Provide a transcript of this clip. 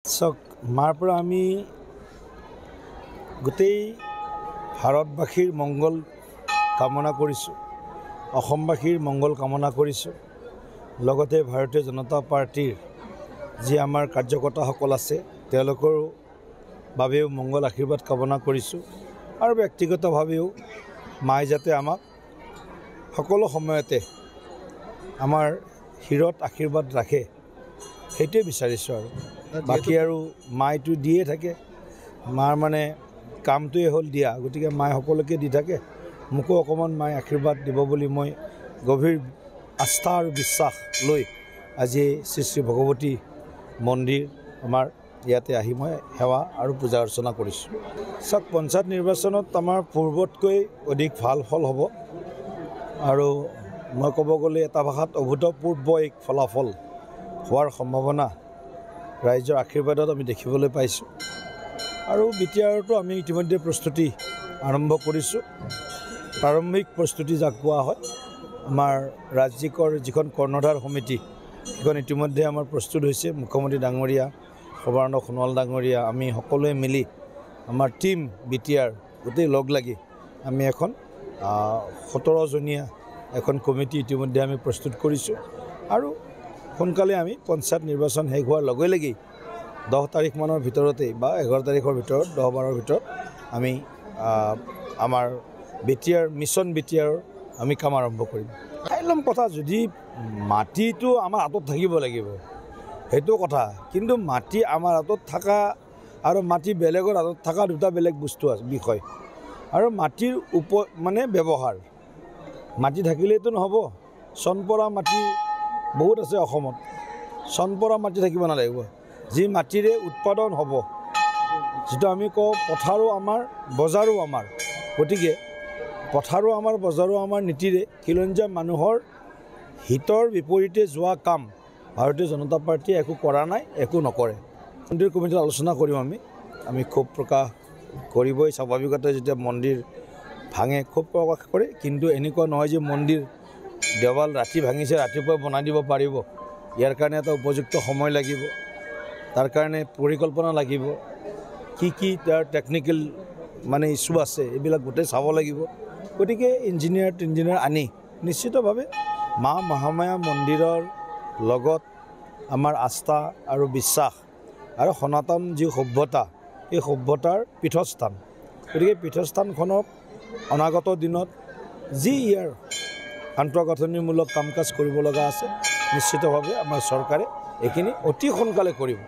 চাওক মাৰ পৰা আমি গোটেই ভাৰতবাসীৰ মংগল কামনা কৰিছোঁ, অসমবাসীৰ মংগল কামনা কৰিছোঁ। লগতে ভাৰতীয় জনতা পাৰ্টিৰ যি আমাৰ কাৰ্যকৰ্তাসকল আছে তেওঁলোকৰ বাবেও মংগল আশীৰ্বাদ কামনা কৰিছোঁ আৰু ব্যক্তিগতভাৱেও মায়ে যাতে আমাক সকলো সময়তে আমাৰ শিৰত আশীৰ্বাদ ৰাখে সেইটোৱে বিচাৰিছোঁ। আৰু বাকী আৰু মায়েতো দিয়ে থাকে, মাৰ মানে কামটোৱে হ'ল দিয়া, গতিকে মায়ে সকলোকে দি থাকে। মোকো অকণমান মায়ে আশীৰ্বাদ দিব বুলি মই গভীৰ আস্থা আৰু বিশ্বাস লৈ আজি শ্ৰী শ্ৰী ভগৱতী মন্দিৰ আমাৰ ইয়াতে আহি মই সেৱা আৰু পূজা অৰ্চনা কৰিছোঁ। চাওক পঞ্চায়ত নিৰ্বাচনত আমাৰ পূৰ্বতকৈ অধিক ভাল ফল হ'ব আৰু মই ক'ব গ'লে এটা ভাষাত অভূতপূৰ্ব এক ফলাফল হোৱাৰ সম্ভাৱনা ৰাইজৰ আশীৰ্বাদত আমি দেখিবলৈ পাইছোঁ। আৰু বিটিআৰতো আমি ইতিমধ্যে প্ৰস্তুতি আৰম্ভ কৰিছোঁ। প্ৰাৰম্ভিক প্ৰস্তুতি যাক কোৱা হয়, আমাৰ ৰাজ্যিকৰ যিখন কৰ্ণধাৰ সমিতি সেইখন ইতিমধ্যে আমাৰ প্ৰস্তুত হৈছে। মুখ্যমন্ত্ৰী ডাঙৰীয়া, সৰ্বানন্দ সোণোৱাল ডাঙৰীয়া, আমি সকলোৱে মিলি আমাৰ টীম বিটিআৰ গোটেই লগ লাগি আমি এখন 17জনীয়া এখন কমিটি ইতিমধ্যে আমি প্ৰস্তুত কৰিছোঁ। আৰু সোনকালে আমি পঞ্চায়ত নিৰ্বাচন শেষ হোৱাৰ লগে লগেই 10 তাৰিখমানৰ ভিতৰতেই বা 11 তাৰিখৰ ভিতৰত 10-12ৰ ভিতৰত আমি আমাৰ বিটিআৰ মিছন বিটিআৰ আমি কাম আৰম্ভ কৰিম। কাইলম কথা, যদি মাটিটো আমাৰ হাতত থাকিব লাগিব সেইটো কথা, কিন্তু মাটি আমাৰ হাতত থকা আৰু মাটি বেলেগৰ হাতত থকা দুটা বেলেগ বস্তু আছে বিষয়। আৰু মাটিৰ মানে ব্যৱহাৰ, মাটি থাকিলেইতো নহ'ব। চনপৰা মাটি বহুত আছে অসমত, চনপৰা মাটি থাকিব নালাগিব। যি মাটিৰে উৎপাদন হ'ব, যিটো আমি কওঁ পথাৰো আমাৰ বজাৰো আমাৰ, গতিকে পথাৰো আমাৰ বজাৰো আমাৰ নীতিৰে খিলঞ্জীয়া মানুহৰ হিতৰ বিপৰীতে যোৱা কাম ভাৰতীয় জনতা পাৰ্টীয়ে একো কৰা নাই, একো নকৰে। মন্দিৰ কমিটিত আলোচনা কৰিম আমি ক্ষোভ প্ৰকাশ কৰিবই, স্বাভাৱিকতে যেতিয়া মন্দিৰ ভাঙে ক্ষোভ প্ৰকাশ কৰে। কিন্তু এনেকুৱা নহয় যে মন্দিৰ দেৱাল ৰাতি ভাঙিছে ৰাতিপুৱা বনাই দিব পাৰিব। ইয়াৰ কাৰণে এটা উপযুক্ত সময় লাগিব, তাৰ কাৰণে পৰিকল্পনা লাগিব, কি তাৰ টেকনিকেল মানে ইছ্যু আছে এইবিলাক গোটেই চাব লাগিব। গতিকে ইঞ্জিনিয়াৰ আনি নিশ্চিতভাৱে মা মহামায়া মন্দিৰৰ লগত আমাৰ আস্থা আৰু বিশ্বাস আৰু সনাতন যি সভ্যতা, এই সভ্যতাৰ পীঠস্থান, গতিকে পীঠস্থানখনক অনাগত দিনত যি ইয়াৰ আন্তঃগাঁথনিমূলক কাম কাজ কৰিব লগা আছে নিশ্চিতভাৱে আমাৰ চৰকাৰে এইখিনি অতি সোনকালে কৰিব।